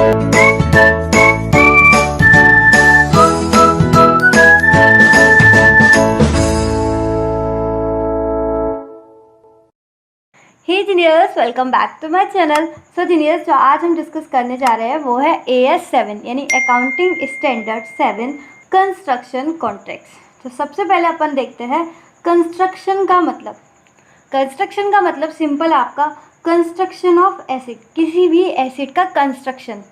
Hey geniuses, welcome back to my channel. So geniuses, जो आज हम डिस्कस करने जा रहे हैं वो है AS7 यानी अकाउंटिंग स्टैंडर्ड 7 कंस्ट्रक्शन कॉन्ट्रैक्ट्स। तो सबसे पहले अपन देखते हैं कंस्ट्रक्शन का मतलब। कंस्ट्रक्शन का मतलब सिंपल आपका कंस्ट्रक्शन ऑफ एसिड, किसी भी एसिड का कंस्ट्रक्शन।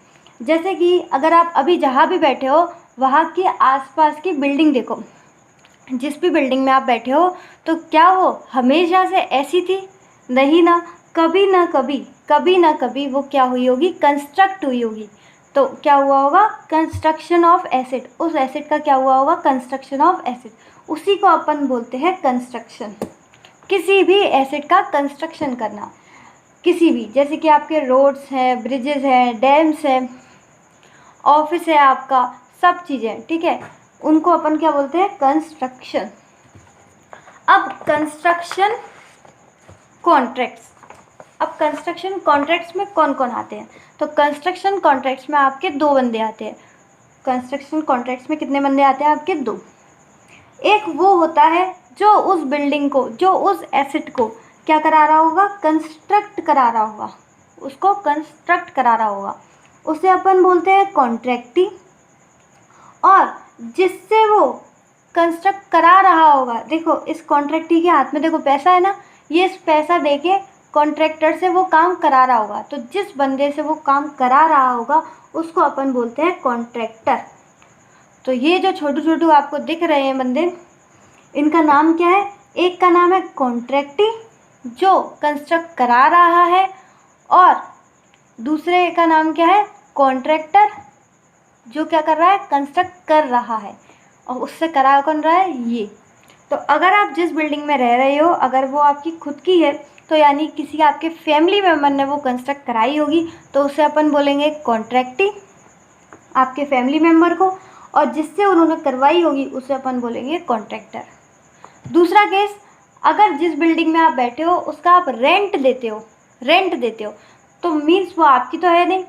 जैसे कि अगर आप अभी जहाँ भी बैठे हो वहाँ के आसपास की बिल्डिंग देखो, जिस भी बिल्डिंग में आप बैठे हो तो क्या वो हमेशा से ऐसी थी? नहीं ना, कभी ना कभी वो क्या हुई होगी, कंस्ट्रक्ट हुई होगी। तो क्या हुआ होगा, कंस्ट्रक्शन ऑफ एसिड। उस एसिड का क्या हुआ होगा, कंस्ट्रक्शन ऑफ एसिड। उसी को अपन बोलते हैं कंस्ट्रक्शन। किसी भी एसिड का कंस्ट्रक्शन करना, किसी भी, जैसे कि आपके रोड्स हैं, ब्रिजेस हैं, डैम्स हैं, ऑफिस है आपका, सब चीज़ें, ठीक है, उनको अपन क्या बोलते हैं, कंस्ट्रक्शन। अब कंस्ट्रक्शन कॉन्ट्रैक्ट्स, अब कंस्ट्रक्शन कॉन्ट्रैक्ट्स में कौन कौन आते हैं? तो कंस्ट्रक्शन कॉन्ट्रैक्ट्स में आपके दो बंदे आते हैं। कंस्ट्रक्शन कॉन्ट्रैक्ट्स में कितने बंदे आते हैं आपके? दो। एक वो होता है जो उस बिल्डिंग को, जो उस एसेट को क्या करा रहा होगा, कंस्ट्रक्ट करा रहा होगा, उसको कंस्ट्रक्ट करा रहा होगा, उसे अपन बोलते हैं कॉन्ट्रैक्टी। और जिससे वो कंस्ट्रक्ट करा रहा होगा, देखो इस कॉन्ट्रैक्टी के हाथ में देखो पैसा है ना, ये इस पैसा देके कॉन्ट्रैक्टर से वो काम करा रहा होगा। तो जिस बंदे से वो काम करा रहा होगा उसको अपन बोलते हैं कॉन्ट्रैक्टर। तो ये जो छोटू छोटू आपको दिख रहे हैं बंदे, इनका नाम क्या है? एक का नाम है कॉन्ट्रैक्टी जो कंस्ट्रक्ट करा रहा है, और दूसरे का नाम क्या है, कॉन्ट्रैक्टर जो क्या कर रहा है, कंस्ट्रक्ट कर रहा है। और उससे करा कौन रहा है, ये। तो अगर आप जिस बिल्डिंग में रह रहे हो, अगर वो आपकी खुद की है, तो यानी किसी आपके फैमिली मेम्बर ने वो कंस्ट्रक्ट कराई होगी, तो उसे अपन बोलेंगे कॉन्ट्रैक्टी, आपके फैमिली मेम्बर को। और जिससे उन्होंने करवाई होगी उसे अपन बोलेंगे कॉन्ट्रैक्टर। दूसरा केस, अगर जिस बिल्डिंग में आप बैठे हो उसका आप रेंट देते हो, तो मीन्स वो आपकी तो है नहीं,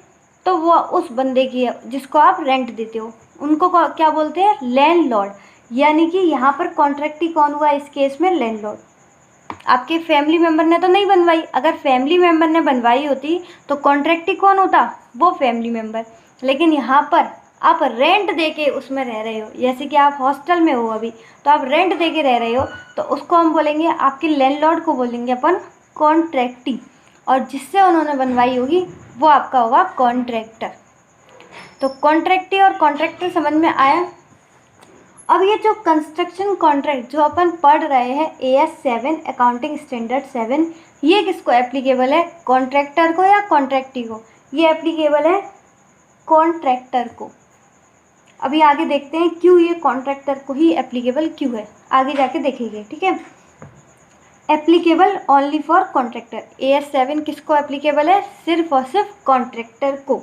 तो वो उस बंदे की है जिसको आप रेंट देते हो, उनको क्या बोलते हैं, लैंडलॉर्ड। यानी कि यहाँ पर कॉन्ट्रैक्टी कौन हुआ इस केस में, लैंडलॉर्ड। आपके फैमिली मेम्बर ने तो नहीं बनवाई, अगर फैमिली मेम्बर ने बनवाई होती तो कॉन्ट्रैक्टी कौन होता, वो फैमिली मेम्बर। लेकिन यहाँ पर आप रेंट दे के उसमें रह रहे हो, जैसे कि आप हॉस्टल में हो अभी, तो आप रेंट दे के रह रहे हो, तो उसको हम बोलेंगे, आपके लैंडलॉर्ड को बोलेंगे अपन कॉन्ट्रैक्टी। और जिससे उन्होंने बनवाई होगी वो आपका होगा कॉन्ट्रैक्टर। तो कॉन्ट्रैक्टी और कॉन्ट्रैक्टर समझ में आया। अब ये जो कंस्ट्रक्शन कॉन्ट्रैक्ट जो अपन पढ़ रहे हैं AS7 अकाउंटिंग स्टैंडर्ड 7, ये किसको एप्लीकेबल है, कॉन्ट्रैक्टर को या कॉन्ट्रैक्टी को? ये एप्लीकेबल है कॉन्ट्रैक्टर को। अभी आगे देखते हैं क्यों ये कॉन्ट्रैक्टर को ही एप्लीकेबल क्यों है, आगे जाके देखेंगे, ठीक है। Applicable only for contractor. AS7 किसको एप्लीकेबल है, सिर्फ और सिर्फ कॉन्ट्रैक्टर को।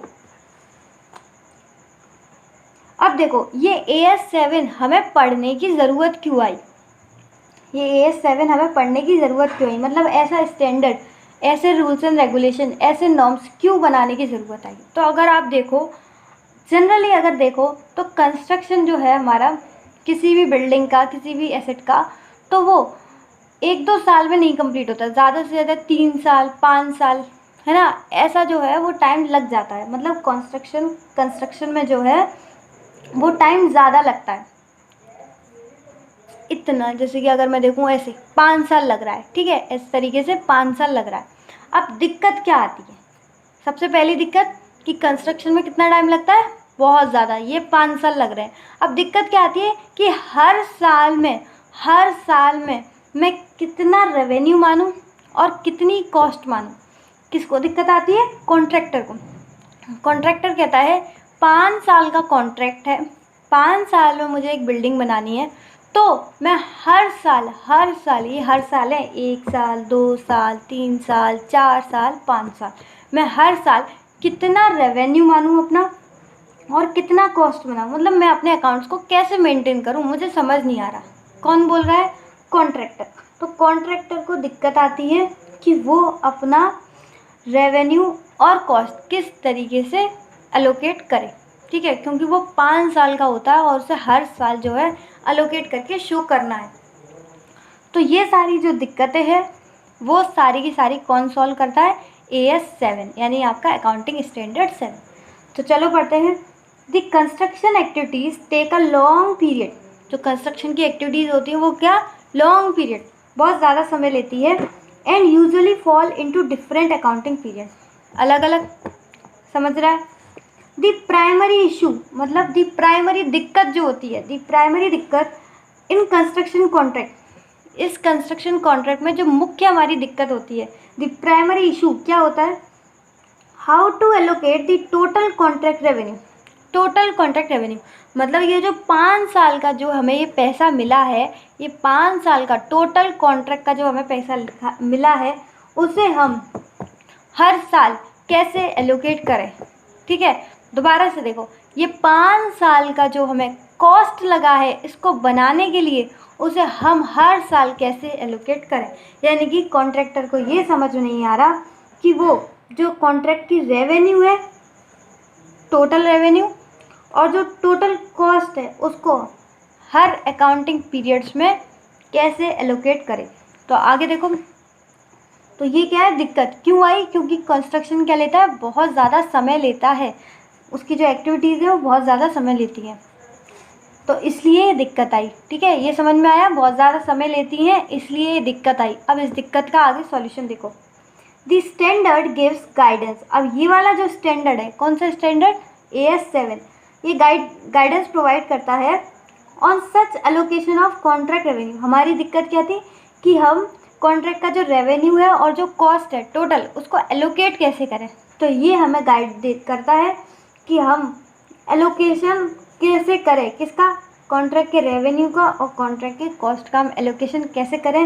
अब देखो ये AS7 हमें पढ़ने की ज़रूरत क्यों आई, ये AS7 हमें पढ़ने की ज़रूरत क्यों आई, मतलब ऐसा स्टैंडर्ड, ऐसे रूल्स एंड रेगुलेशन, ऐसे नॉर्म्स क्यों बनाने की ज़रूरत आई। तो अगर आप देखो, जनरली अगर देखो तो कंस्ट्रक्शन जो है हमारा, किसी भी बिल्डिंग का, किसी भी एसेट का, तो वो 1-2 साल में नहीं कंप्लीट होता, ज़्यादा से ज़्यादा 3 साल 5 साल, है ना, ऐसा जो है वो टाइम लग जाता है। मतलब कंस्ट्रक्शन में जो है वो टाइम ज़्यादा लगता है। इतना, जैसे कि अगर मैं देखूँ ऐसे 5 साल लग रहा है, ठीक है, इस तरीके से 5 साल लग रहा है। अब दिक्कत क्या आती है, सबसे पहली दिक्कत कि कंस्ट्रक्शन में कितना टाइम लगता है, बहुत ज़्यादा, ये 5 साल लग रहे हैं। अब दिक्कत क्या आती है कि हर साल में मैं कितना रेवेन्यू मानूँ और कितनी कॉस्ट मानूँ। किसको दिक्कत आती है, कॉन्ट्रैक्टर को। कॉन्ट्रैक्टर कहता है 5 साल का कॉन्ट्रैक्ट है, 5 साल में मुझे एक बिल्डिंग बनानी है, तो मैं हर साल, ये हर साल है, 1 साल 2 साल 3 साल 4 साल 5 साल, मैं हर साल कितना रेवेन्यू मानूँ अपना और कितना कॉस्ट बनाऊँ। मतलब मैं अपने अकाउंट्स को कैसे मेंटेन करूँ, मुझे समझ नहीं आ रहा। कौन बोल रहा है, कॉन्ट्रैक्टर। तो कॉन्ट्रैक्टर को दिक्कत आती है कि वो अपना रेवेन्यू और कॉस्ट किस तरीके से एलोकेट करे, ठीक है, क्योंकि वो 5 साल का होता है और उसे हर साल जो है एलोकेट करके शो करना है। तो ये सारी जो दिक्कतें हैं वो सारी की सारी कौन सॉल्व करता है? AS7 यानी आपका अकाउंटिंग स्टैंडर्ड 7। तो चलो पढ़ते हैं। The construction activities take a long period. जो कंस्ट्रक्शन की एक्टिविटीज़ होती है वो क्या? लॉन्ग पीरियड, बहुत ज़्यादा समय लेती है। And usually fall into different accounting period, अलग अलग, समझ रहा है? द प्राइमरी इशू मतलब द प्राइमरी दिक्कत जो होती है, द प्राइमरी दिक्कत इन कंस्ट्रक्शन कॉन्ट्रैक्ट, इस कंस्ट्रक्शन कॉन्ट्रैक्ट में जो मुख्य हमारी दिक्कत होती है, द प्राइमरी इशू क्या होता है? How to allocate the total contract revenue. Total contract revenue मतलब ये जो 5 साल का जो हमें ये पैसा मिला है, ये 5 साल का टोटल कॉन्ट्रैक्ट का जो हमें पैसा मिला है, उसे हम हर साल कैसे एलोकेट करें, ठीक है। दोबारा से देखो, ये 5 साल का जो हमें कॉस्ट लगा है इसको बनाने के लिए, उसे हम हर साल कैसे एलोकेट करें। यानी कि कॉन्ट्रैक्टर को ये समझ नहीं आ रहा कि वो जो कॉन्ट्रैक्ट की रेवेन्यू है, टोटल रेवेन्यू, और जो टोटल कॉस्ट है उसको हर अकाउंटिंग पीरियड्स में कैसे एलोकेट करें। तो आगे देखो, तो ये क्या है दिक्कत क्यों आई? क्योंकि कंस्ट्रक्शन क्या लेता है? बहुत ज़्यादा समय लेता है, उसकी जो एक्टिविटीज़ है वो बहुत ज़्यादा समय लेती है, तो इसलिए ये दिक्कत आई, ठीक है। ये समझ में आया, बहुत ज़्यादा समय लेती हैं इसलिए ये दिक्कत आई। अब इस दिक्कत का आगे सॉल्यूशन देखो। The standard gives guidance. अब ये वाला जो स्टैंडर्ड है, कौन सा स्टैंडर्ड? AS7, ये गाइडेंस प्रोवाइड करता है on such allocation of contract revenue. हमारी दिक्कत क्या थी कि हम कॉन्ट्रैक्ट का जो रेवेन्यू है और जो कॉस्ट है टोटल, उसको एलोकेट कैसे करें। तो ये हमें गाइड करता है कि हम एलोकेशन कैसे करें, किसका? कॉन्ट्रैक्ट के रेवेन्यू का और कॉन्ट्रैक्ट के कॉस्ट का हम एलोकेशन कैसे करें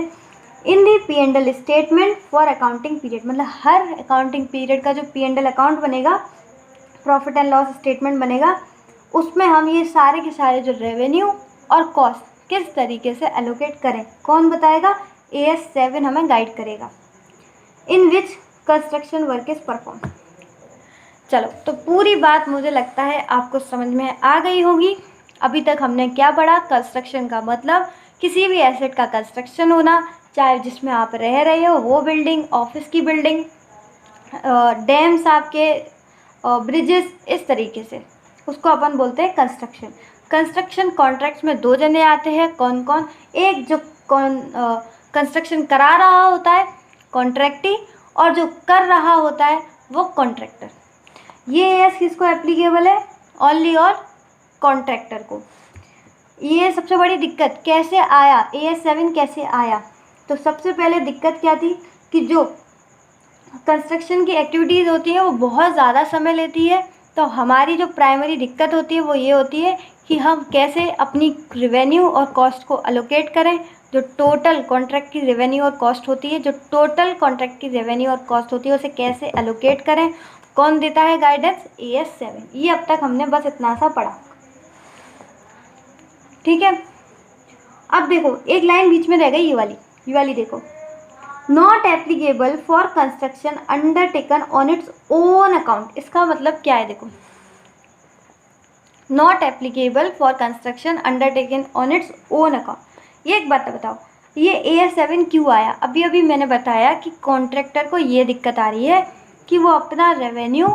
इन दी P&L statement for accounting period. मतलब हर अकाउंटिंग पीरियड का जो P&L अकाउंट बनेगा, प्रॉफिट एंड लॉस स्टेटमेंट बनेगा, उसमें हम ये सारे के सारे जो रेवेन्यू और कॉस्ट किस तरीके से एलोकेट करें, कौन बताएगा? AS7 हमें गाइड करेगा। इन विच कंस्ट्रक्शन वर्क इज परफॉर्म। चलो, तो पूरी बात मुझे लगता है आपको समझ में आ गई होगी। अभी तक हमने क्या पढ़ा? कंस्ट्रक्शन का मतलब किसी भी एसेट का कंस्ट्रक्शन होना, चाहे जिसमें आप रह रहे हो वो बिल्डिंग, ऑफिस की बिल्डिंग, डैम्स आपके, ब्रिजेस, इस तरीके से उसको अपन बोलते हैं कंस्ट्रक्शन। कंस्ट्रक्शन कॉन्ट्रैक्ट्स में 2 जने आते हैं, कौन कौन? एक जो कंस्ट्रक्शन करा रहा होता है कॉन्ट्रैक्टी, और जो कर रहा होता है वो कॉन्ट्रैक्टर। ये एस किसको एप्लीकेबल है? ओनली और कॉन्ट्रैक्टर को। ये सबसे बड़ी दिक्कत कैसे आया, AS7 कैसे आया? तो सबसे पहले दिक्कत क्या थी कि जो कंस्ट्रक्शन की एक्टिविटीज़ होती है वो बहुत ज़्यादा समय लेती है। तो हमारी जो प्राइमरी दिक्कत होती है वो ये होती है कि हम कैसे अपनी रेवेन्यू और कॉस्ट को अलोकेट करें। जो टोटल कॉन्ट्रैक्ट की रेवेन्यू और कॉस्ट होती है, जो टोटल कॉन्ट्रैक्ट की रेवेन्यू और कॉस्ट होती है, उसे कैसे अलोकेट करें, कौन देता है गाइडेंस? AS7। ये अब तक हमने बस इतना सा पढ़ा, ठीक है। अब देखो, एक लाइन बीच में रह गई, ये वाली देखो, not applicable for construction undertaken on its own account. इसका मतलब क्या है? देखो, not applicable for construction undertaken on its own account. ये एक बात बताओ, ये AS7 क्यों आया? अभी अभी मैंने बताया कि कॉन्ट्रैक्टर को ये दिक्कत आ रही है कि वो अपना रेवेन्यू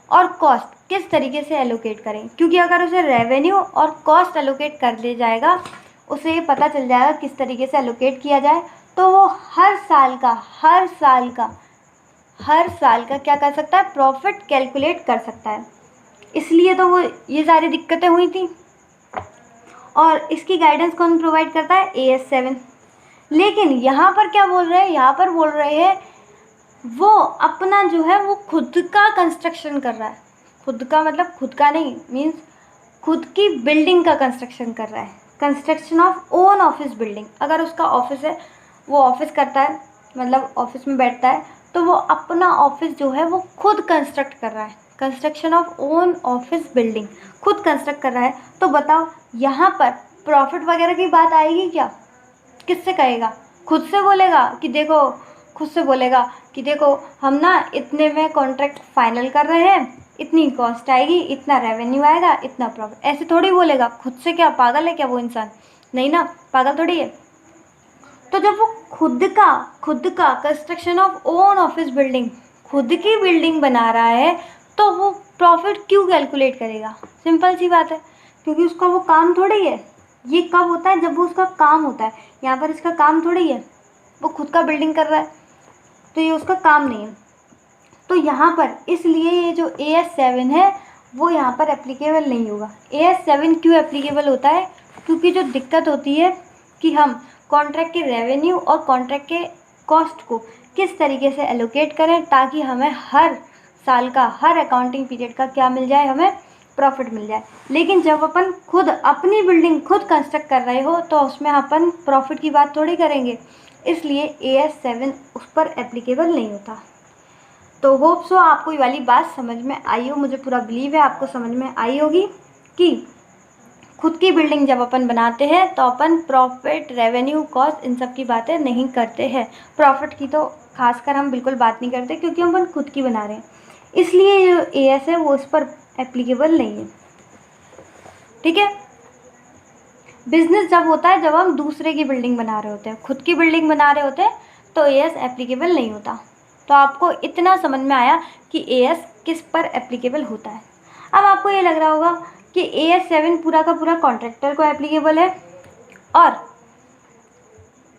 और कॉस्ट किस तरीके से एलोकेट करें, क्योंकि अगर उसे रेवेन्यू और कॉस्ट एलोकेट कर लिया जाएगा, उसे ये पता चल जाएगा किस तरीके से एलोकेट किया जाए, तो वो हर साल का क्या कर सकता है? प्रॉफिट कैलकुलेट कर सकता है। इसलिए तो वो ये सारी दिक्कतें हुई थी, और इसकी गाइडेंस कौन प्रोवाइड करता है? AS7। लेकिन यहाँ पर क्या बोल रहे हैं? यहाँ पर बोल रहे हैं वो अपना जो है वो खुद का कंस्ट्रक्शन कर रहा है। खुद का मतलब खुद का नहीं, मीन्स खुद की बिल्डिंग का कंस्ट्रक्शन कर रहा है। Construction of own office building. अगर उसका ऑफिस है, वो ऑफिस करता है, मतलब ऑफिस में बैठता है, तो वो अपना ऑफिस जो है वो खुद कंस्ट्रक्ट कर रहा है। Construction of own office building, खुद कंस्ट्रक्ट कर रहा है। तो बताओ, यहाँ पर प्रॉफिट वगैरह की बात आएगी क्या? किससे कहेगा? खुद से बोलेगा कि देखो, खुद से बोलेगा कि देखो हम ना इतने में कॉन्ट्रैक्ट फाइनल कर रहे हैं, इतनी कॉस्ट आएगी, इतना रेवेन्यू आएगा, इतना प्रॉफिट। ऐसे थोड़ी बोलेगा खुद से, क्या पागल है क्या वो इंसान? नहीं ना, पागल थोड़ी है। तो जब वो खुद का construction of own office building, खुद की बिल्डिंग बना रहा है, तो वो प्रॉफिट क्यों कैलकुलेट करेगा? सिंपल सी बात है, क्योंकि उसका वो काम थोड़ी है। ये कब होता है? जब वो उसका काम होता है। यहाँ पर इसका काम थोड़ी है, वो खुद का बिल्डिंग कर रहा है, तो ये उसका काम नहीं है। तो यहाँ पर इसलिए ये जो AS7 है वो यहाँ पर एप्लीकेबल नहीं होगा। AS7 क्यों एप्लीकेबल होता है? क्योंकि जो दिक्कत होती है कि हम कॉन्ट्रैक्ट के रेवेन्यू और कॉन्ट्रैक्ट के कॉस्ट को किस तरीके से एलोकेट करें ताकि हमें हर साल का, हर अकाउंटिंग पीरियड का क्या मिल जाए, हमें प्रॉफिट मिल जाए। लेकिन जब अपन खुद अपनी बिल्डिंग खुद कंस्ट्रक्ट कर रहे हो तो उसमें अपन प्रॉफिट की बात थोड़ी करेंगे, इसलिए AS7 उस पर एप्लीकेबल नहीं होता। तो होप सो आपको ये वाली बात समझ में आई हो। मुझे पूरा बिलीव है आपको समझ में आई होगी कि खुद की बिल्डिंग जब अपन बनाते हैं तो अपन प्रॉफिट, रेवेन्यू, कॉस्ट, इन सब की बातें नहीं करते हैं। प्रॉफिट की तो खासकर हम बिल्कुल बात नहीं करते, क्योंकि हम अपन खुद की बना रहे हैं। इसलिए जो AS है वो उस पर एप्लीकेबल नहीं है। ठीक है। बिजनेस जब होता है जब हम दूसरे की बिल्डिंग बना रहे होते हैं, खुद की बिल्डिंग बना रहे होते हैं तो AS एप्लीकेबल नहीं होता। तो आपको इतना समझ में आया कि AS किस पर एप्लीकेबल होता है। अब आपको ये लग रहा होगा कि AS7 पूरा का पूरा कॉन्ट्रैक्टर को एप्लीकेबल है और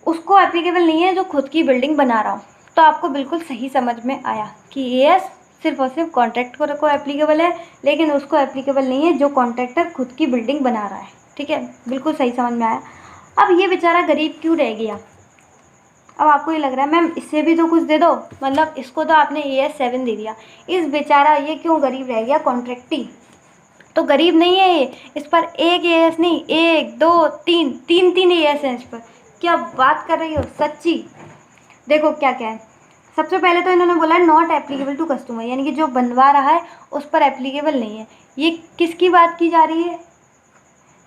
उसको एप्लीकेबल नहीं है जो खुद की बिल्डिंग बना रहा हो। तो आपको बिल्कुल सही समझ में आया कि AS सिर्फ और सिर्फ कॉन्ट्रैक्टर को एप्लीकेबल है, लेकिन उसको एप्लीकेबल नहीं है जो कॉन्ट्रैक्टर खुद की बिल्डिंग बना रहा है। ठीक है, बिल्कुल सही समझ में आया। अब ये बेचारा गरीब क्यों रह गया? अब आपको ये लग रहा है मैम इससे भी तो कुछ दे दो, मतलब इसको तो आपने AS7 दे दिया, इस बेचारा ये क्यों गरीब रह गया कॉन्ट्रैक्टी? तो गरीब नहीं है ये, इस पर एक AS नहीं, 1 2 3 3 AS हैं इस पर। क्या बात कर रही हो सच्ची? देखो क्या क्या है। सबसे पहले तो इन्होंने बोला है नॉट एप्लीकेबल टू कस्टमर, यानी कि जो बनवा रहा है उस पर एप्लीकेबल नहीं है। ये किसकी बात की जा रही है?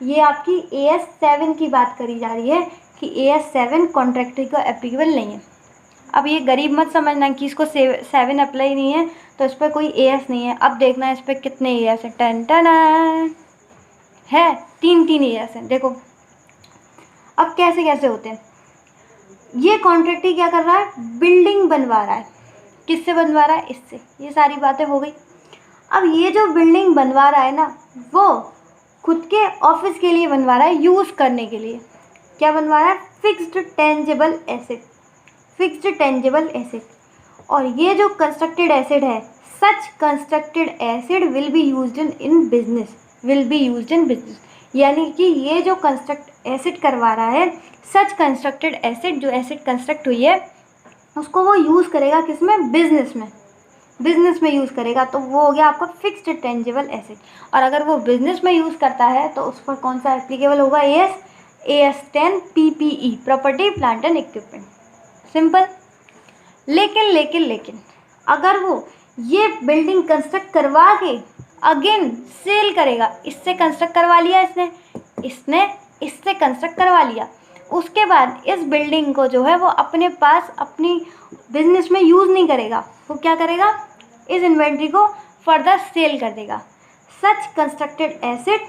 ये आपकी AS7 की बात करी जा रही है कि AS7 कॉन्ट्रैक्टर को एप्लीकेबल नहीं है। अब ये गरीब मत समझना कि इसको 7 अप्लाई नहीं है तो इस पर कोई AS नहीं है। अब देखना इस पर कितने AS है। टन टन है, 3 AS हैं। देखो अब कैसे कैसे होते हैं। ये कॉन्ट्रैक्टर क्या कर रहा है? बिल्डिंग बनवा रहा है। किससे बनवा रहा है? इससे। ये सारी बातें हो गई। अब ये जो बिल्डिंग बनवा रहा है ना, वो खुद के ऑफिस के लिए बनवा रहा है, यूज़ करने के लिए। क्या बनवा रहा है? Fixed tangible asset. Fixed tangible asset. और ये जो कंस्ट्रक्टेड एसेट है, such constructed asset will be used in business, will be used in business. यानी कि ये जो कंस्ट्रक्ट एसेट करवा रहा है, सच कंस्ट्रक्टेड एसेट, जो एसेट कंस्ट्रक्ट हुई है उसको वो यूज़ करेगा किसमें? बिजनेस में। बिजनेस में यूज़ करेगा तो वो हो गया आपका फिक्स्ड टेंजिबल एसेट। और अगर वो बिजनेस में यूज़ करता है तो उस पर कौन सा एप्लीकेबल होगा? AS10 PPE, property plant and equipment. Simple. लेकिन अगर वो ये बिल्डिंग कंस्ट्रक्ट करवा के अगेन सेल करेगा, इससे कंस्ट्रक्ट करवा लिया इसने इससे कंस्ट्रक्ट करवा लिया, उसके बाद इस बिल्डिंग को जो है वो अपने पास अपनी बिजनेस में यूज़ नहीं करेगा, वो क्या करेगा? इस इन्वेंट्री को फर्दर सेल कर देगा। Such constructed asset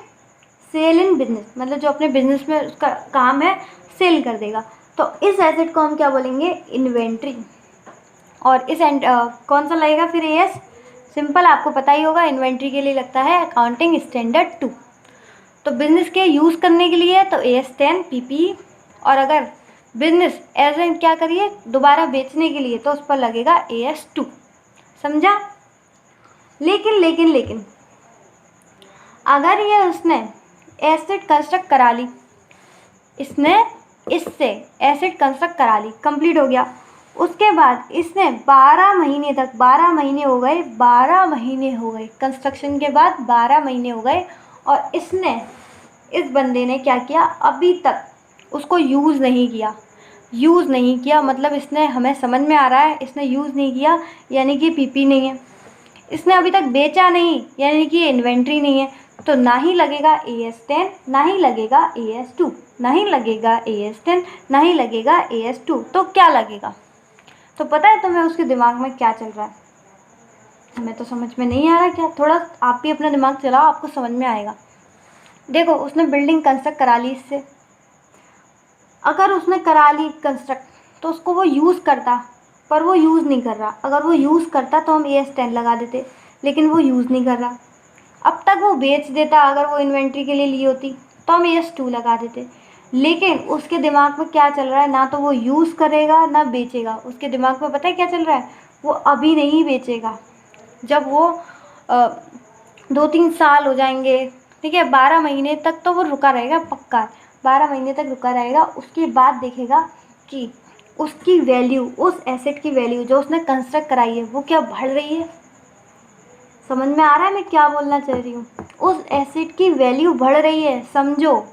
sale in business, मतलब जो अपने बिजनेस में उसका काम है सेल कर देगा। तो इस एसेट को हम क्या बोलेंगे? इन्वेंट्री। और इस कौन सा लगेगा फिर AS? सिंपल, आपको पता ही होगा, इन्वेंट्री के लिए लगता है अकाउंटिंग स्टैंडर्ड 2। तो बिजनेस के यूज़ करने के लिए तो AS10 PPE, और अगर बिजनेस एज एन क्या करिए दोबारा बेचने के लिए तो उस पर लगेगा AS2। समझा? लेकिन अगर ये उसने एसेट कंस्ट्रक्ट करा ली, इसने इससे एसेट कंस्ट्रक्ट करा ली, कंप्लीट हो गया, उसके बाद इसने 12 महीने तक, 12 महीने हो गए कंस्ट्रक्शन के बाद 12 महीने हो गए, और इस बंदे ने क्या किया? अभी तक उसको यूज़ नहीं किया, मतलब इसने, हमें समझ में आ रहा है, इसने यूज़ नहीं किया यानी कि PP नहीं है। इसने अभी तक बेचा नहीं यानी कि इन्वेंट्री नहीं है। तो ना ही लगेगा AS10, ना ही लगेगा AS2, ना ही लगेगा AS10, ना ही लगेगा AS2। तो क्या लगेगा? तो पता है तुम्हें उसके दिमाग में क्या चल रहा है? हमें तो समझ में नहीं आ रहा क्या? थोड़ा आप भी अपना दिमाग चलाओ, आपको समझ में आएगा। देखो, उसने बिल्डिंग कंस्ट्रक्ट करा ली इससे। अगर उसने करा ली कंस्ट्रक्ट तो उसको वो यूज़ करता, पर वो यूज़ नहीं कर रहा। अगर वो यूज़ करता तो हम AS10 लगा देते, लेकिन वो यूज़ नहीं कर रहा। अब तक वो बेच देता, अगर वो इन्वेंट्री के लिए ली होती तो हम AS2 लगा देते। लेकिन उसके दिमाग में क्या चल रहा है, ना तो वो यूज़ करेगा ना बेचेगा। उसके दिमाग में पता है क्या चल रहा है, वो अभी नहीं बेचेगा। जब वो 2-3 साल हो जाएंगे, ठीक है, 12 महीने तक तो वो रुका रहेगा, पक्का है। 12 महीने तक रुका रहेगा, उसके बाद देखेगा कि उसकी वैल्यू, उस एसेट की वैल्यू जो उसने कंस्ट्रक्ट कराई है वो क्या बढ़ रही है। समझ में आ रहा है मैं क्या बोलना चाह रही हूँ? उस एसेट की वैल्यू बढ़ रही है, समझो।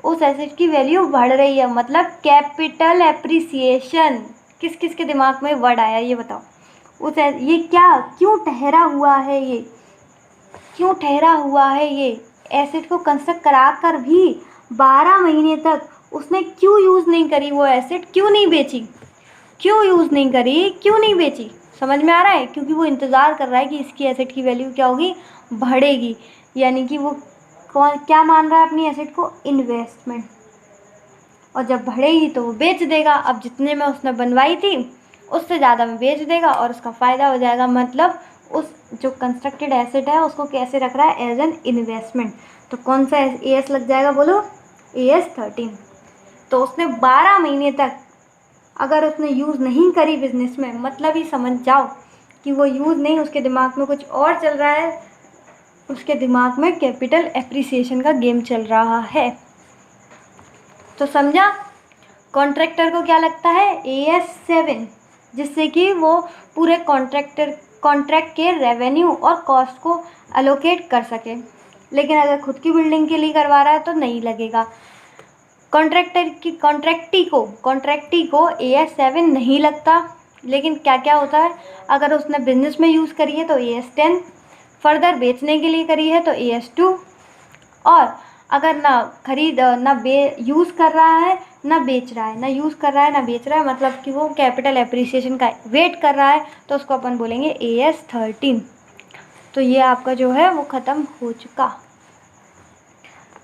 उस एसेट की वैल्यू बढ़ रही है, मतलब कैपिटल एप्रिसिएशन। किस किस के दिमाग में वर्ड आया ये बताओ? ये क्या, क्यों ठहरा हुआ है ये, क्यों ठहरा हुआ है ये? एसेट को कंस्ट्रक्ट करा कर भी 12 महीने तक उसने क्यों यूज़ नहीं करी वो एसेट, क्यों नहीं बेची? क्यों यूज़ नहीं करी, क्यों नहीं बेची? समझ में आ रहा है? क्योंकि वो इंतज़ार कर रहा है कि इसकी एसेट की वैल्यू क्या होगी, बढ़ेगी। यानी कि वो कौन क्या मान रहा है अपनी एसेट को, इन्वेस्टमेंट। और जब बढ़ेगी तो वो बेच देगा। अब जितने में उसने बनवाई थी उससे ज़्यादा में बेच देगा और उसका फ़ायदा हो जाएगा। मतलब उस जो कंस्ट्रक्टेड एसेट है उसको कैसे रख रहा है, एज एन इन्वेस्टमेंट। तो कौन सा AS लग जाएगा बोलो, AS13। तो उसने 12 महीने तक अगर उसने यूज़ नहीं करी बिजनेस में, मतलब ही समझ जाओ कि वो यूज़ नहीं, उसके दिमाग में कुछ और चल रहा है। उसके दिमाग में कैपिटल एप्रिसिएशन का गेम चल रहा है। तो समझा? कॉन्ट्रैक्टर को क्या लगता है, AS7, जिससे कि वो पूरे कॉन्ट्रैक्ट के रेवेन्यू और कॉस्ट को अलोकेट कर सके। लेकिन अगर खुद की बिल्डिंग के लिए करवा रहा है तो नहीं लगेगा। कॉन्ट्रैक्टी को AS7 नहीं लगता। लेकिन क्या क्या होता है, अगर उसने बिजनेस में यूज़ करी है तो AS10, फर्दर बेचने के लिए करी है तो AS2, और अगर ना यूज़ कर रहा है ना बेच रहा है, ना यूज़ कर रहा है ना बेच रहा है, मतलब कि वो कैपिटल एप्रिसिएशन का वेट कर रहा है, तो उसको अपन बोलेंगे AS13। तो ये आपका जो है वो ख़त्म हो चुका।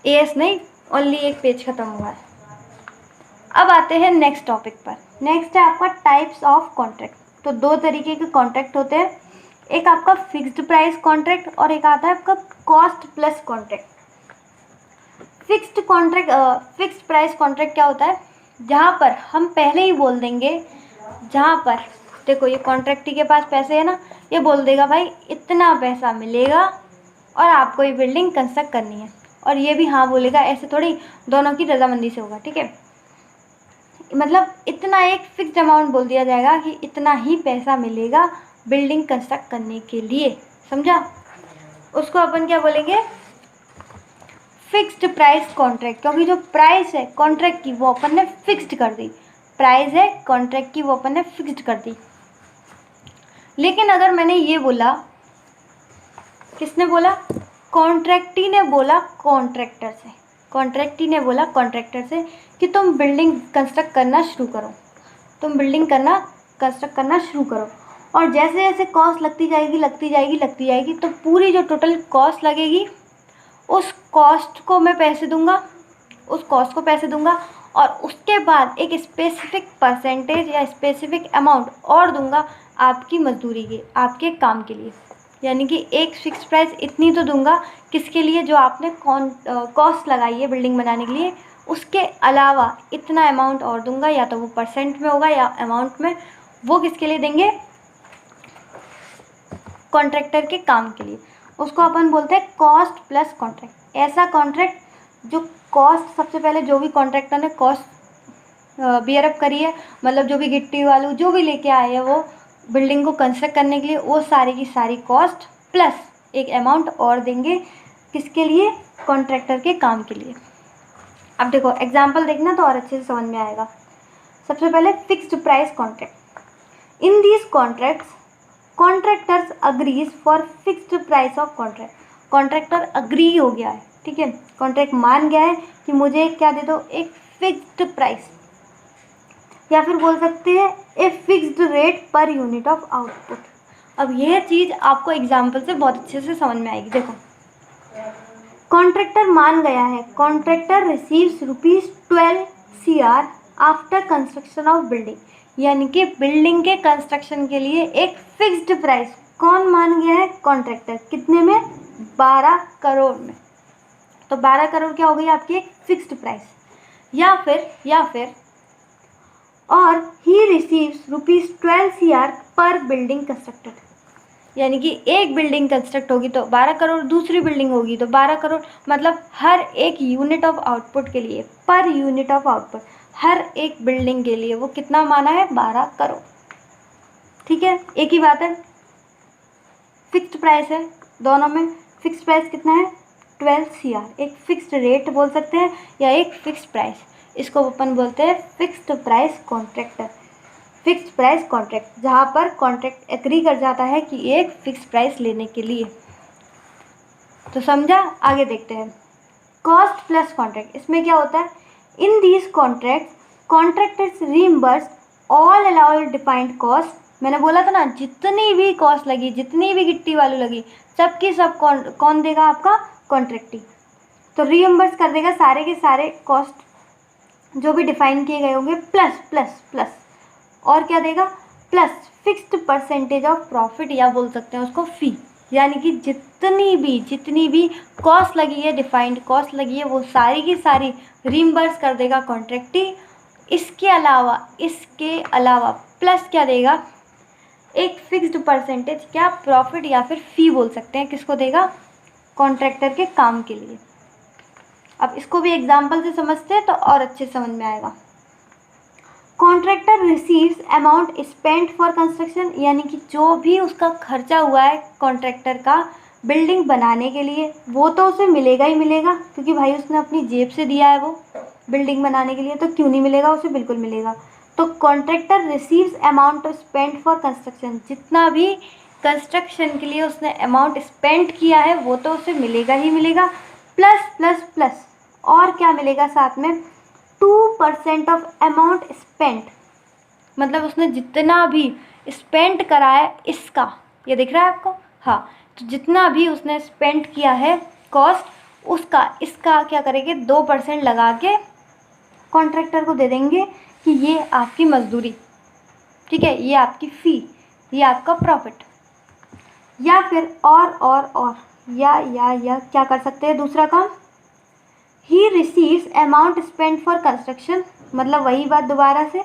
AS नहीं, ओनली एक पेज ख़त्म हुआ है। अब आते हैं नेक्स्ट टॉपिक पर। नेक्स्ट है आपका टाइप्स ऑफ कॉन्ट्रैक्ट। तो 2 तरीके के कॉन्ट्रैक्ट होते हैं, एक आपका फिक्स्ड प्राइस कॉन्ट्रैक्ट और एक आता है आपका cost plus contract. Fixed price contract क्या होता है, जहाँ पर हम पहले ही बोल देंगे, जहाँ पर देखो ये कॉन्ट्रैक्टी के पास पैसे है ना, ये बोल देगा भाई इतना पैसा मिलेगा और आपको ये बिल्डिंग कंस्ट्रक्ट करनी है, और ये भी हाँ बोलेगा। ऐसे थोड़ी, दोनों की रजामंदी से होगा, ठीक है। मतलब इतना एक फिक्स्ड अमाउंट बोल दिया जाएगा कि इतना ही पैसा मिलेगा बिल्डिंग कंस्ट्रक्ट करने के लिए, समझा? उसको अपन क्या बोलेंगे, फिक्स्ड प्राइस कॉन्ट्रैक्ट। क्योंकि जो प्राइस है कॉन्ट्रैक्ट की वो अपन ने फिक्स्ड कर दी, प्राइस है कॉन्ट्रैक्ट की वो अपन ने फिक्स्ड कर दी। लेकिन अगर मैंने ये बोला, किसने बोला, कॉन्ट्रैक्टी ने बोला कॉन्ट्रैक्टर से, कॉन्ट्रैक्टी ने बोला कॉन्ट्रैक्टर से कि तुम बिल्डिंग कंस्ट्रक्ट करना शुरू करो, तुम बिल्डिंग कंस्ट्रक्ट करना शुरू करो, और जैसे जैसे कॉस्ट लगती जाएगी, तो पूरी जो टोटल कॉस्ट लगेगी उस कॉस्ट को मैं पैसे दूंगा, उस कॉस्ट को पैसे दूंगा, और उसके बाद एक स्पेसिफिक परसेंटेज या स्पेसिफिक अमाउंट और दूंगा आपकी मजदूरी के, आपके काम के लिए। यानी कि एक फिक्स प्राइस इतनी तो दूंगा, किसके लिए, जो आपने कॉस्ट लगाई है बिल्डिंग बनाने के लिए, उसके अलावा इतना अमाउंट और दूंगा, या तो वो परसेंट में होगा या अमाउंट में। वो किसके लिए देंगे, कॉन्ट्रैक्टर के काम के लिए। उसको अपन बोलते हैं कॉस्ट प्लस कॉन्ट्रैक्ट। ऐसा कॉन्ट्रैक्ट जो कॉस्ट, सबसे पहले जो भी कॉन्ट्रैक्टर ने कॉस्ट बियर अप करी है, मतलब जो भी गिट्टी वालू जो भी लेके आए हैं वो बिल्डिंग को कंस्ट्रक्ट करने के लिए, वो सारी की सारी कॉस्ट प्लस एक अमाउंट और देंगे, किसके लिए, कॉन्ट्रैक्टर के काम के लिए। अब देखो एग्जाम्पल देखना तो और अच्छे से समझ में आएगा। सबसे पहले fixed price contract. In these contracts contractors agrees for fixed price of contract. Contractor agree हो गया है, ठीक है, कॉन्ट्रैक्ट मान गया है कि मुझे क्या दे दो, एक फिक्स्ड प्राइस, या फिर बोल सकते हैं a fixed rate per unit of output. अब यह चीज़ आपको एग्जाम्पल से बहुत अच्छे से समझ में आएगी। देखो, कॉन्ट्रैक्टर मान गया है, contractor receives ₹12 CR after construction of building, यानी कि बिल्डिंग के कंस्ट्रक्शन के लिए एक फिक्स्ड प्राइस कौन मान गया है? कॉन्ट्रैक्टर। कितने में? 12 करोड़ में। तो 12 करोड़ क्या हो गई आपकी? एक फिक्स्ड प्राइस। या फिर और ही रिसीव्स ₹12 CR पर बिल्डिंग कंस्ट्रक्टेड, यानी कि एक बिल्डिंग कंस्ट्रक्ट होगी तो 12 करोड़, दूसरी बिल्डिंग होगी तो 12 करोड़, मतलब हर एक यूनिट ऑफ आउटपुट के लिए, पर यूनिट ऑफ आउटपुट हर एक बिल्डिंग के लिए वो कितना माना है? 12 करोड़। ठीक है, एक ही बात है, फिक्स्ड प्राइस है दोनों में। फिक्स्ड प्राइस कितना है? 12 CR। एक फिक्स्ड रेट बोल सकते हैं या एक फिक्स्ड प्राइस, इसको अपन बोलते हैं fixed price contractor. Fixed price contract, जहाँ पर कॉन्ट्रैक्ट एग्री कर जाता है कि एक फिक्स्ड प्राइस लेने के लिए। तो समझा? आगे देखते हैं। कॉस्ट प्लस कॉन्ट्रैक्ट, इसमें क्या होता है? In these contract contractors reimburse all allowed defined cost. मैंने बोला था ना, जितनी भी कॉस्ट लगी, जितनी भी गिट्टी वाली लगी, सबकी सब कौन देगा? आपका कॉन्ट्रैक्टी। तो रीइंबर्स कर देगा सारे के सारे कॉस्ट जो भी डिफाइन किए गए होंगे, प्लस प्लस प्लस और क्या देगा? Plus fixed percentage of profit, या बोल सकते हैं उसको फी। यानी कि जितनी भी कॉस्ट लगी है, डिफाइंड कॉस्ट लगी है, वो सारी की सारी रीइंबर्स कर देगा कॉन्ट्रैक्टी। इसके अलावा प्लस क्या देगा? एक फिक्स्ड परसेंटेज, क्या? प्रॉफिट या फिर फी बोल सकते हैं। किसको देगा? कॉन्ट्रैक्टर के काम के लिए। अब इसको भी एग्जाम्पल से समझते हैं तो और अच्छे समझ में आएगा। Contractor receives amount spent for construction, यानी कि जो भी उसका खर्चा हुआ है कॉन्ट्रैक्टर का बिल्डिंग बनाने के लिए, वो तो उसे मिलेगा ही मिलेगा, क्योंकि भाई उसने अपनी जेब से दिया है वो बिल्डिंग बनाने के लिए, तो क्यों नहीं मिलेगा? उसे बिल्कुल मिलेगा। तो contractor receives amount spent for construction, जितना भी कंस्ट्रक्शन के लिए उसने अमाउंट स्पेंड किया है वो तो उसे मिलेगा ही मिलेगा, प्लस प्लस प्लस और क्या मिलेगा साथ में? 2% ऑफ अमाउंट स्पेंट, मतलब उसने जितना भी स्पेंड करा है इसका, ये दिख रहा है आपको? हाँ, तो जितना भी उसने स्पेंड किया है कॉस्ट, उसका इसका क्या करेंगे? 2% लगा के कॉन्ट्रैक्टर को दे देंगे कि ये आपकी मजदूरी, ठीक है, ये आपकी फ़ी, ये आपका प्रॉफिट। या फिर और या क्या कर सकते हैं दूसरा काम? He receives amount spend for construction, मतलब वही बात दोबारा से,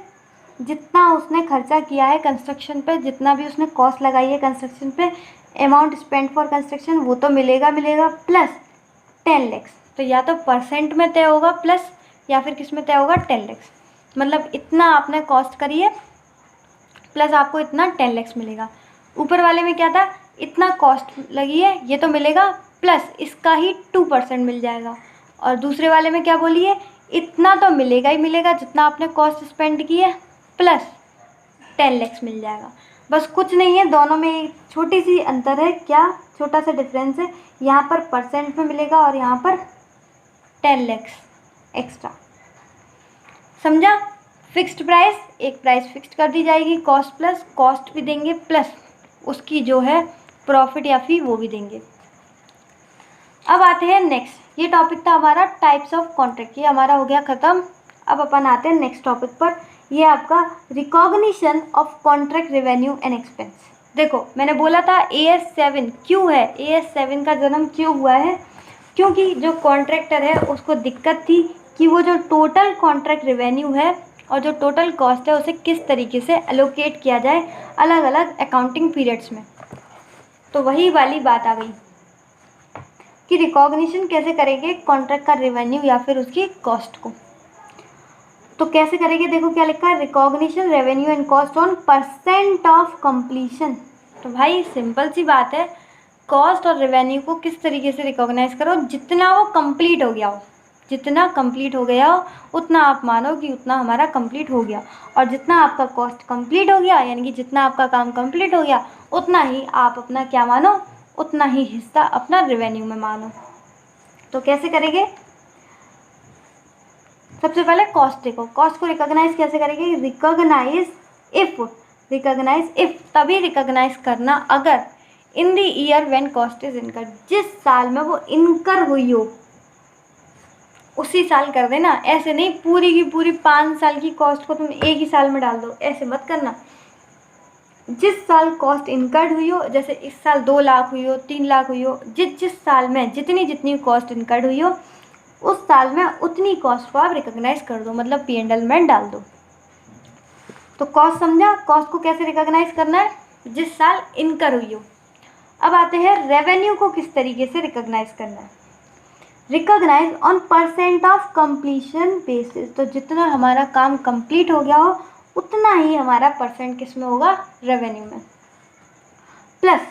जितना उसने खर्चा किया है कंस्ट्रक्शन पे, जितना भी उसने कॉस्ट लगाई है कंस्ट्रक्शन पे, अमाउंट स्पेंड फॉर कंस्ट्रक्शन, वो तो मिलेगा प्लस 10 लाख। तो या तो परसेंट में तय होगा प्लस, या फिर किस में तय होगा? 10 लाख। मतलब इतना आपने कॉस्ट करी है प्लस आपको इतना 10 लाख मिलेगा। ऊपर वाले में क्या था? इतना कॉस्ट लगी है, ये तो मिलेगा, प्लस इसका ही 2% मिल जाएगा। और दूसरे वाले में क्या बोली है? इतना तो मिलेगा ही मिलेगा जितना आपने कॉस्ट स्पेंड की है, प्लस 10 लाख मिल जाएगा। बस कुछ नहीं है, दोनों में एक छोटी सी अंतर है। क्या छोटा सा डिफरेंस है? यहाँ पर परसेंट में मिलेगा और यहाँ पर 10 लाख एक्स्ट्रा। समझा? फिक्स्ड प्राइस, एक प्राइस फिक्स्ड कर दी जाएगी, कॉस्ट प्लस, कॉस्ट भी देंगे प्लस उसकी जो है प्रॉफिट या फी वो भी देंगे। अब आते हैं नेक्स्ट, ये टॉपिक था हमारा टाइप्स ऑफ कॉन्ट्रैक्ट, ये हमारा हो गया ख़त्म। अब अपन आते हैं नेक्स्ट टॉपिक पर, ये आपका recognition of contract revenue and expense. देखो, मैंने बोला था AS7 क्यों है? AS7 का जन्म क्यों हुआ है? क्योंकि जो कॉन्ट्रैक्टर है उसको दिक्कत थी कि वो जो टोटल कॉन्ट्रैक्ट रेवेन्यू है और जो टोटल कॉस्ट है उसे किस तरीके से एलोकेट किया जाए अलग अलग अकाउंटिंग पीरियड्स में। तो वही वाली बात आ गई कि रिकॉग्निशन कैसे करेंगे कॉन्ट्रैक्ट का रेवेन्यू या फिर उसकी कॉस्ट को। तो कैसे करेंगे? देखो क्या लिखा है, recognition revenue and cost on percent of completion. तो भाई सिंपल सी बात है, कॉस्ट और रेवेन्यू को किस तरीके से रिकॉग्नाइज करो? जितना वो कंप्लीट हो गया हो, जितना कंप्लीट हो गया हो उतना आप मानो कि उतना हमारा कंप्लीट हो गया, और जितना आपका कॉस्ट कंप्लीट हो गया यानी कि जितना आपका काम कंप्लीट हो गया उतना ही आप अपना क्या मानो? उतना ही हिस्सा अपना रेवेन्यू में मानो। तो कैसे करेंगे? सबसे पहले कॉस्ट देखो, कॉस्ट को रिकॉग्नाइज कैसे करेंगे? रिकॉग्नाइज इफ रिकॉग्नाइज इफ, तभी रिकॉग्नाइज करना अगर in the year when cost is incurred, जिस साल में वो इनकर हुई हो उसी साल कर देना। ऐसे नहीं पूरी की पूरी 5 साल की कॉस्ट को तुम एक ही साल में डाल दो, ऐसे मत करना। जिस साल कॉस्ट इनकर्ड हुई हो, जैसे इस साल 2 लाख हुई हो, 3 लाख हुई हो, जिस साल में जितनी कॉस्ट इनकर्ड हुई हो उस साल में उतनी कॉस्ट को आप रिकॉग्नाइज कर दो, मतलब P&L में डाल दो। तो कॉस्ट समझा, कॉस्ट को कैसे रिकॉग्नाइज करना है, जिस साल इनकर हुई हो। अब आते हैं रेवेन्यू को किस तरीके से रिकॉग्नाइज करना है। Recognise on percent of completion basis, तो जितना हमारा काम कंप्लीट हो गया हो उतना ही हमारा परसेंट किस में होगा, रेवेन्यू में। प्लस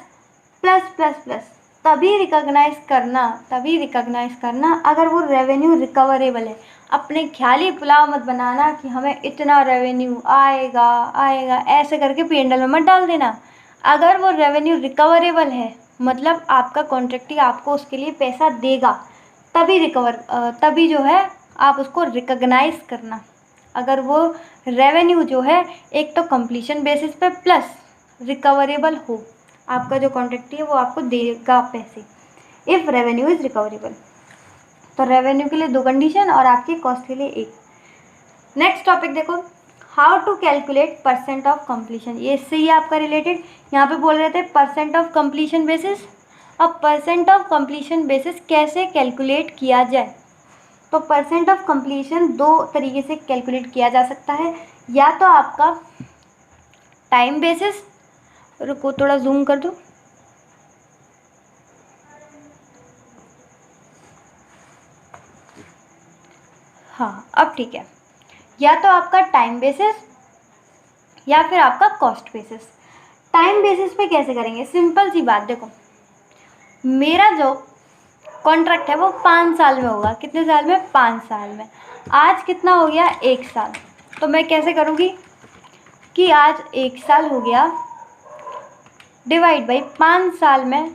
प्लस प्लस प्लस तभी रिकॉग्नाइज करना अगर वो रेवेन्यू रिकवरेबल है। अपने ख्याली पुलाव मत बनाना कि हमें इतना रेवेन्यू आएगा ऐसे करके P&L में मत डाल देना। अगर वो रेवेन्यू रिकवरेबल है मतलब आपका कॉन्ट्रैक्टी आपको उसके लिए पैसा देगा, तभी जो है आप उसको रिकॉग्नाइज करना। अगर वो रेवेन्यू जो है एक तो कंप्लीशन बेसिस पे प्लस रिकवरेबल हो, आपका जो कॉन्ट्रैक्टी है वो आपको देगा पैसे, इफ़ रेवेन्यू इज़ रिकवरेबल। तो रेवेन्यू के लिए 2 कंडीशन और आपके कॉस्ट के लिए 1। नेक्स्ट टॉपिक देखो, how to calculate percent of completion. ये इससे ही आपका रिलेटेड, यहाँ पे बोल रहे थे परसेंट ऑफ कंप्लीशन बेसिस। अब परसेंट ऑफ कंप्लीशन बेसिस कैसे कैलकुलेट किया जाए, तो परसेंट ऑफ कंप्लीशन 2 तरीके से कैलकुलेट किया जा सकता है। या तो आपका टाइम बेसिस, रुको थोड़ा जूम कर दो, हाँ अब ठीक है। या तो आपका टाइम बेसिस या फिर आपका कॉस्ट बेसिस। टाइम बेसिस पे कैसे करेंगे, सिंपल सी बात देखो, मेरा जो कॉन्ट्रैक्ट है वो 5 साल में होगा। कितने साल में, 5 साल में। आज कितना हो गया, 1 साल। तो मैं कैसे करूँगी कि आज 1 साल हो गया डिवाइड बाई 5 साल में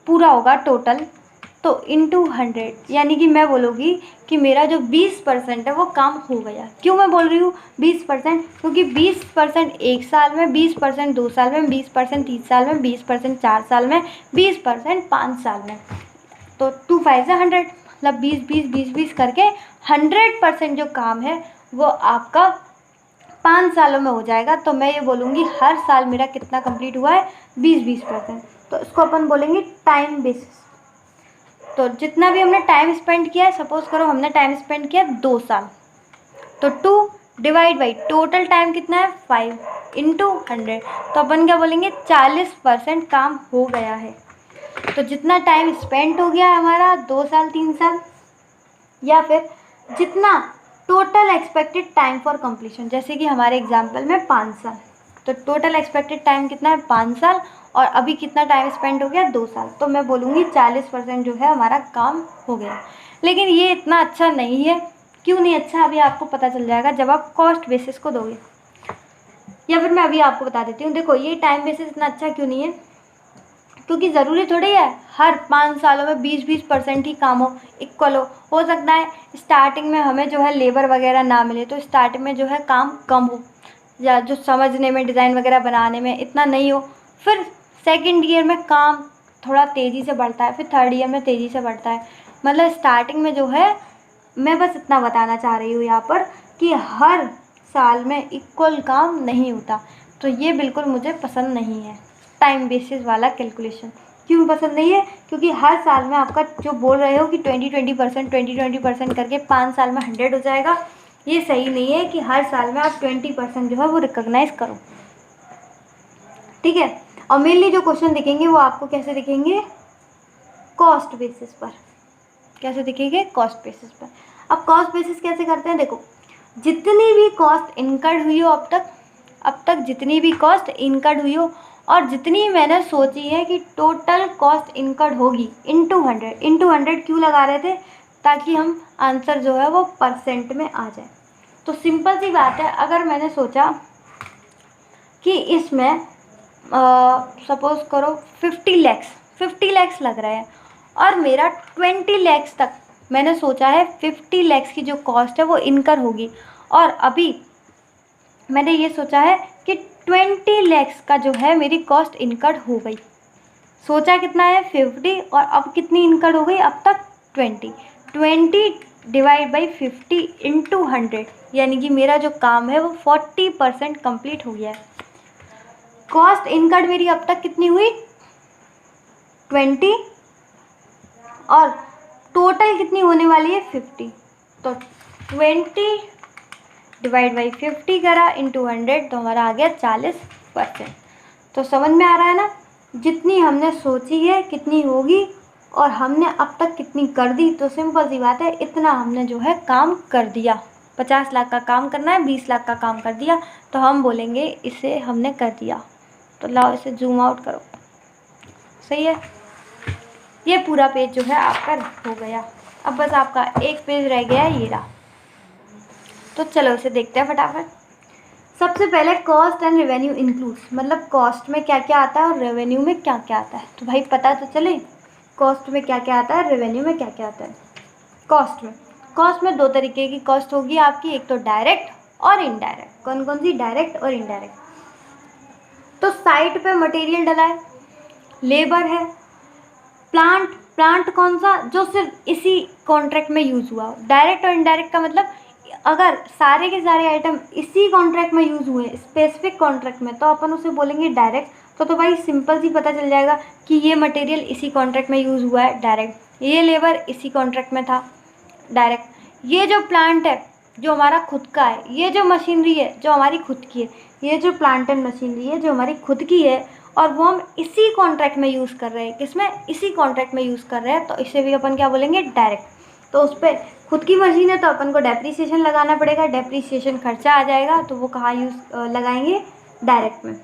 पूरा होगा टोटल, तो इंटू 100, यानी कि मैं बोलूँगी कि मेरा जो 20% है वो काम हो गया। क्यों मैं बोल रही हूँ 20%, क्योंकि 20% 1 साल में, 20% 2 साल में, 20% 3 साल में, 20% 4 साल में, 20% 5 साल में। तो 2 5 100, मतलब 20 करके 100% जो काम है वो आपका 5 सालों में हो जाएगा। तो मैं ये बोलूँगी हर साल मेरा कितना कंप्लीट हुआ है, 20%। तो इसको अपन बोलेंगे टाइम बेसिस। तो जितना भी हमने टाइम स्पेंड किया है, सपोज करो हमने टाइम स्पेंड किया 2 साल, तो 2 डिवाइड बाई टोटल टाइम कितना है 5 इंटू 100, तो अपन क्या बोलेंगे 40% काम हो गया है। तो जितना टाइम स्पेंड हो गया है हमारा 2 साल 3 साल, या फिर जितना total expected time for completion, जैसे कि हमारे एग्जाम्पल में 5 साल, तो टोटल एक्सपेक्टेड टाइम कितना है 5 साल, और अभी कितना टाइम स्पेंड हो गया 2 साल। तो मैं बोलूँगी 40% जो है हमारा काम हो गया। लेकिन ये इतना अच्छा नहीं है। क्यों नहीं अच्छा, अभी आपको पता चल जाएगा जब आप कॉस्ट बेसिस को दोगे, या फिर मैं अभी आपको बता देती हूँ। देखो ये टाइम बेसिस इतना अच्छा क्यों नहीं है, क्योंकि ज़रूरी थोड़ी है हर 5 सालों में 20% ही काम इक्वल हो सकता है स्टार्टिंग में हमें जो है लेबर वगैरह ना मिले, तो स्टार्टिंग में जो है काम कम हो, या जो समझने में, डिज़ाइन वगैरह बनाने में इतना नहीं हो, फिर सेकंड ईयर में काम थोड़ा तेज़ी से बढ़ता है, फिर थर्ड ईयर में तेज़ी से बढ़ता है। मतलब स्टार्टिंग में जो है, मैं बस इतना बताना चाह रही हूँ यहाँ पर कि हर साल में इक्वल काम नहीं होता। तो ये बिल्कुल मुझे पसंद नहीं है टाइम बेसिस वाला कैलकुलेशन। क्यों पसंद नहीं है, क्योंकि हर साल में आपका जो बोल रहे हो कि 20% करके 5 साल में 100 हो जाएगा, ये सही नहीं है कि हर साल में आप 20% जो है वो रिकॉग्नाइज करो। ठीक है, और मेनली जो क्वेश्चन दिखेंगे वो आपको कैसे दिखेंगे, कॉस्ट बेसिस पर। कैसे दिखेंगे, कॉस्ट बेसिस पर। अब कॉस्ट बेसिस कैसे करते हैं, देखो जितनी भी कॉस्ट इनकर्ड हुई हो अब तक जितनी भी कॉस्ट इनकर्ड हुई हो, और जितनी मैंने सोची है कि टोटल कॉस्ट इनकर्ड होगी इंटू 100 क्यों लगा रहे थे, ताकि हम आंसर जो है वो परसेंट में आ जाए। तो सिंपल सी बात है, अगर मैंने सोचा कि इसमें सपोज करो 50 लाख लग रहा है, और मेरा 20 लाख तक मैंने सोचा है 50 लाख की जो कॉस्ट है वो इनकर होगी, और अभी मैंने ये सोचा है कि 20 lakhs का जो है मेरी कॉस्ट इनकर्ड हो गई। सोचा कितना है 50 और अब कितनी इनकर्ड हो गई अब तक 20 डिवाइड बाई 50 इंटू 100, यानी कि मेरा जो काम है वो 40% कंप्लीट हो गया है। कॉस्ट इनकर्ड मेरी अब तक कितनी हुई 20 और टोटल कितनी होने वाली है 50। तो 20 डिवाइड बाई 50 करा इंटू 100 तो हमारा आ गया 40%। तो समझ में आ रहा है ना, जितनी हमने सोची है कितनी होगी और हमने अब तक कितनी कर दी। तो सिंपल सी बात है, इतना हमने जो है काम कर दिया। 50 लाख का काम करना है, 20 लाख का काम कर दिया तो हम बोलेंगे इसे हमने कर दिया। तो लाओ इसे जूम आउट करो, सही है। ये पूरा पेज जो है आपका हो गया। अब बस आपका एक पेज रह गया है, ये रहा। तो चलो इसे देखते हैं फटाफट। सबसे पहले कॉस्ट एंड रेवेन्यू इंक्लूड्स, मतलब कॉस्ट में क्या क्या आता है और रेवेन्यू में क्या क्या आता है। तो भाई पता तो चले कॉस्ट में क्या क्या आता है, रेवेन्यू में क्या क्या आता है। कॉस्ट में दो तरीके की कॉस्ट होगी आपकी, एक तो डायरेक्ट और इनडायरेक्ट। कौन कौन सी, डायरेक्ट और इनडायरेक्ट। तो साइट पे मटेरियल डला है, लेबर है, प्लांट कौन सा, जो सिर्फ इसी कॉन्ट्रैक्ट में यूज़ हुआ। डायरेक्ट और इनडायरेक्ट का मतलब अगर सारे के सारे आइटम इसी कॉन्ट्रैक्ट में यूज़ हुए स्पेसिफिक कॉन्ट्रैक्ट में तो अपन उसे बोलेंगे डायरेक्ट। तो भाई सिंपल सी पता चल जाएगा कि ये मटेरियल इसी कॉन्ट्रैक्ट में यूज़ हुआ है, डायरेक्ट। ये लेबर इसी कॉन्ट्रैक्ट में था, डायरेक्ट। ये जो प्लांट है जो हमारा खुद का है, ये जो मशीनरी है जो हमारी खुद की है, ये जो प्लांट एंड मशीनरी है जो हमारी खुद की है और वो हम इसी कॉन्ट्रैक्ट में यूज़ कर रहे हैं। किसमें, इसी कॉन्ट्रैक्ट में यूज़ कर रहे हैं, तो इसे भी अपन क्या बोलेंगे, डायरेक्ट। तो उस पर खुद की मशीन है तो अपन को डेप्रीसिएशन लगाना पड़ेगा, डेप्रीसिएशन खर्चा आ जाएगा, तो वो कहाँ यूज़ लगाएंगे, डायरेक्ट में।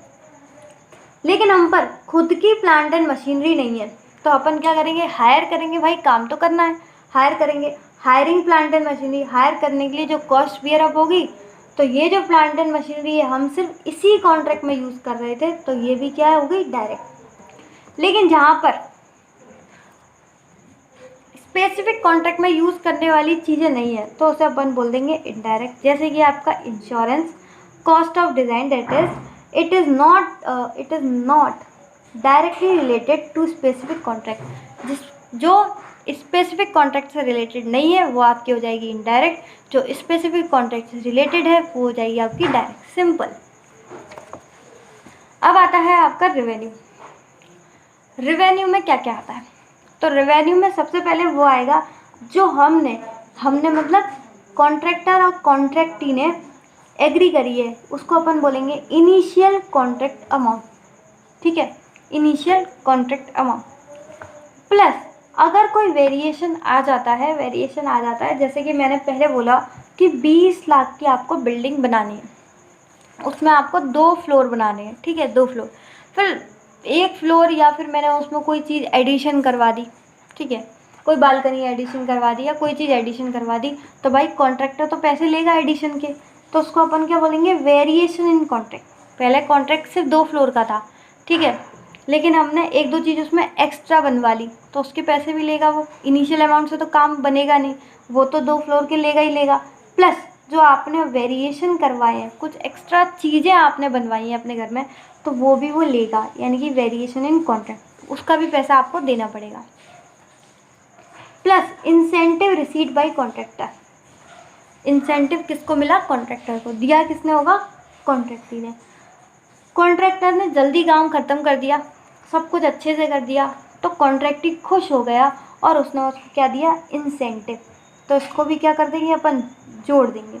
लेकिन हम पर खुद की प्लांट एंड मशीनरी नहीं है तो अपन क्या करेंगे, हायर करेंगे। भाई काम तो करना है, हायर करेंगे। Hiring plant and machinery, hire करने के लिए जो कॉस्ट बियर अप होगी, तो ये जो प्लांट एंड मशीनरी है हम सिर्फ इसी कॉन्ट्रैक्ट में यूज़ कर रहे थे तो ये भी क्या हो गई, डायरेक्ट। लेकिन जहाँ पर स्पेसिफिक कॉन्ट्रैक्ट में यूज़ करने वाली चीज़ें नहीं है तो उसे अपन बोल देंगे इनडायरेक्ट। जैसे कि आपका insurance, cost of design, that is it is not directly related to specific contract. जो स्पेसिफिक कॉन्ट्रैक्ट से रिलेटेड नहीं है वो आपकी हो जाएगी इनडायरेक्ट, जो स्पेसिफिक कॉन्ट्रैक्ट से रिलेटेड है वो हो जाएगी आपकी डायरेक्ट। सिंपल। अब आता है आपका रेवेन्यू। रेवेन्यू में क्या क्या आता है, तो रेवेन्यू में सबसे पहले वो आएगा जो हमने मतलब कॉन्ट्रैक्टर और कॉन्ट्रैक्टी ने एग्री करी है, उसको अपन बोलेंगे इनिशियल कॉन्ट्रैक्ट अमाउंट। ठीक है, इनिशियल कॉन्ट्रैक्ट अमाउंट प्लस अगर कोई वेरिएशन आ जाता है, जैसे कि मैंने पहले बोला कि 20 लाख की आपको बिल्डिंग बनानी है, उसमें आपको 2 फ्लोर बनाने हैं। ठीक है, 2 फ्लोर, फिर 1 फ्लोर या फिर मैंने उसमें कोई चीज़ एडिशन करवा दी। ठीक है, कोई बालकनी एडिशन करवा दी या कोई चीज़ एडिशन करवा दी, तो भाई कॉन्ट्रैक्टर तो पैसे लेगा एडिशन के, तो उसको अपन क्या बोलेंगे, वेरिएशन इन कॉन्ट्रैक्ट। पहले कॉन्ट्रैक्ट सिर्फ 2 फ्लोर का था, ठीक है, लेकिन हमने 1-2 चीज़ उसमें एक्स्ट्रा बनवा ली तो उसके पैसे भी लेगा वो। इनिशियल अमाउंट से तो काम बनेगा नहीं, वो तो 2 फ्लोर के लेगा ही लेगा। प्लस जो आपने वेरिएशन करवाए हैं, कुछ एक्स्ट्रा चीज़ें आपने बनवाई हैं अपने घर में, तो वो भी वो लेगा, यानी कि वेरिएशन इन कॉन्ट्रैक्ट, उसका भी पैसा आपको देना पड़ेगा। Plus incentive receipt by contractor. Incentive किसको मिला, कॉन्ट्रैक्टर को। दिया किसने होगा, कॉन्ट्रैक्टी ने। कॉन्ट्रैक्टर ने जल्दी काम ख़त्म कर दिया, सब कुछ अच्छे से कर दिया, तो कॉन्ट्रैक्टी खुश हो गया और उसने उसको क्या दिया, इंसेंटिव। तो इसको भी क्या कर देंगे अपन, जोड़ देंगे।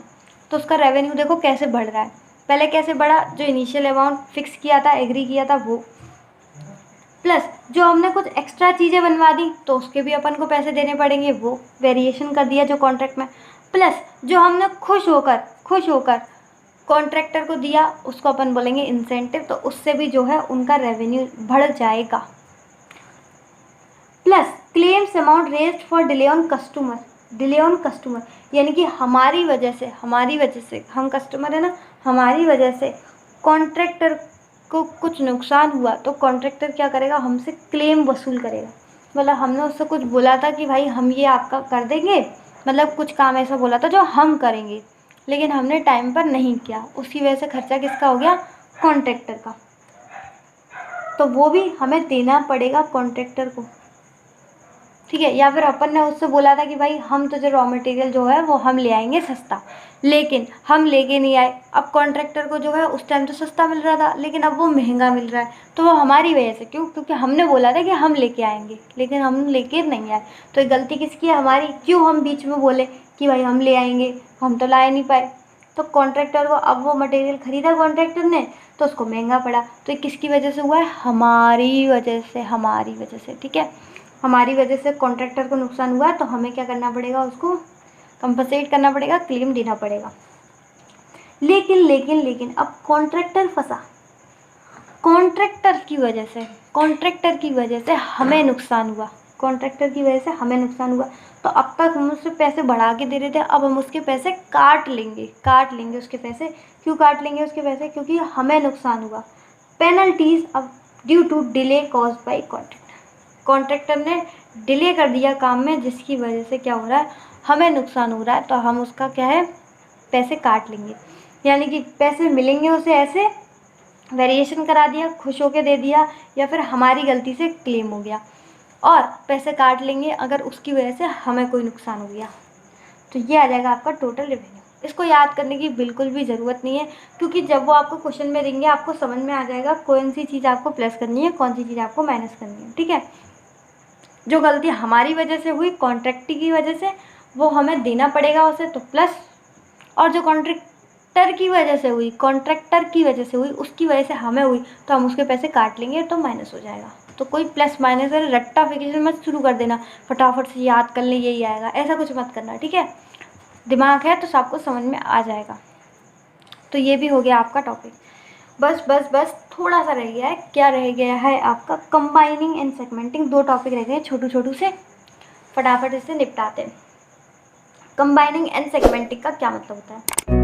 तो उसका रेवेन्यू देखो कैसे बढ़ रहा है। पहले कैसे बढ़ा, जो इनिशियल अमाउंट फिक्स किया था, एग्री किया था वो, प्लस जो हमने कुछ एक्स्ट्रा चीज़ें बनवा दी तो उसके भी अपन को पैसे देने पड़ेंगे, वो वेरिएशन कर दिया जो कॉन्ट्रैक्ट में। प्लस जो हमने खुश होकर कॉन्ट्रैक्टर को दिया उसको अपन बोलेंगे इंसेंटिव, तो उससे भी जो है उनका रेवेन्यू बढ़ जाएगा। Plus claims amount raised for delay on customer, यानी कि हमारी वजह से हम कस्टमर है ना, हमारी वजह से कॉन्ट्रैक्टर को कुछ नुकसान हुआ तो कॉन्ट्रैक्टर क्या करेगा, हमसे क्लेम वसूल करेगा। मतलब हमने उससे कुछ बोला था कि भाई हम ये आपका कर देंगे, मतलब कुछ काम ऐसा बोला था जो हम करेंगे, लेकिन हमने टाइम पर नहीं किया, उसकी वजह से खर्चा किसका हो गया, कॉन्ट्रैक्टर का, तो वो भी हमें देना पड़ेगा कॉन्ट्रैक्टर को, ठीक है। या फिर अपन ने उससे बोला था कि भाई हम तुझे रॉ मटेरियल जो है वो हम ले आएंगे सस्ता, लेकिन हम लेके नहीं आए। अब कॉन्ट्रैक्टर को जो है उस टाइम तो सस्ता मिल रहा था, लेकिन अब वो महंगा मिल रहा है, तो वो हमारी वजह से। क्यों? क्योंकि हमने बोला था कि हम लेके आएंगे, लेकिन हम लेके नहीं आए। तो ये गलती किसकी है? हमारी। क्यों हम बीच में बोले कि भाई हम ले आएंगे, हम तो ला नहीं पाए। तो कॉन्ट्रैक्टर को, अब वो मटेरियल खरीदा कॉन्ट्रैक्टर ने तो उसको महंगा पड़ा, तो ये किसकी वजह से हुआ है? हमारी वजह से, हमारी वजह से, ठीक है। हमारी वजह से कॉन्ट्रैक्टर को नुकसान हुआ, तो हमें क्या करना पड़ेगा? उसको कंपनसेट करना पड़ेगा, क्लेम देना पड़ेगा। लेकिन लेकिन लेकिन अब कॉन्ट्रैक्टर फंसा, कॉन्ट्रैक्टर की वजह से, कॉन्ट्रैक्टर की वजह से हमें नुकसान हुआ, कॉन्ट्रैक्टर की वजह से हमें नुकसान हुआ। तो अब तक हम उससे पैसे बढ़ा के दे रहे थे, अब हम उसके पैसे काट लेंगे, काट लेंगे उसके पैसे। क्यों काट लेंगे उसके पैसे? क्योंकि हमें नुकसान हुआ। पेनल्टीज अब due to delay cause by contractor, contractor ने डिले कर दिया काम में, जिसकी वजह से क्या हो रहा है? हमें नुकसान हो रहा है, तो हम उसका क्या है? पैसे काट लेंगे। यानी कि पैसे मिलेंगे उसे ऐसे, वेरिएशन करा दिया, खुश होके दे दिया, या फिर हमारी गलती से क्लेम हो गया, और पैसे काट लेंगे अगर उसकी वजह से हमें कोई नुकसान हो गया। तो ये आ जाएगा आपका टोटल रेवेन्यू। इसको याद करने की बिल्कुल भी ज़रूरत नहीं है, क्योंकि जब वो आपको क्वेश्चन में देंगे आपको समझ में आ जाएगा कौन सी चीज़ आपको प्लस करनी है, कौन सी चीज़ आपको माइनस करनी है, ठीक है। जो गलती हमारी वजह से हुई, कॉन्ट्रैक्ट की वजह से, वो हमें देना पड़ेगा उसे, तो प्लस। और जो कॉन्ट्रैक्टर की वजह से हुई, कॉन्ट्रैक्टर की वजह से हुई, उसकी वजह से हमें हुई, तो हम उसके पैसे काट लेंगे, तो माइनस हो जाएगा। तो कोई प्लस माइनस है रट्टाफिकेशन मत शुरू कर देना, फटाफट से याद कर ले यही आएगा, ऐसा कुछ मत करना, ठीक है। दिमाग है तो सबको समझ में आ जाएगा। तो ये भी हो गया आपका टॉपिक। बस बस बस थोड़ा सा रह गया है। क्या रह गया है आपका? Combining and segmenting. 2 टॉपिक रह गए छोटू छोटू से, फटाफट इससे निपटाते हैं। कंबाइनिंग एंड सेगमेंटिंग का क्या मतलब होता है?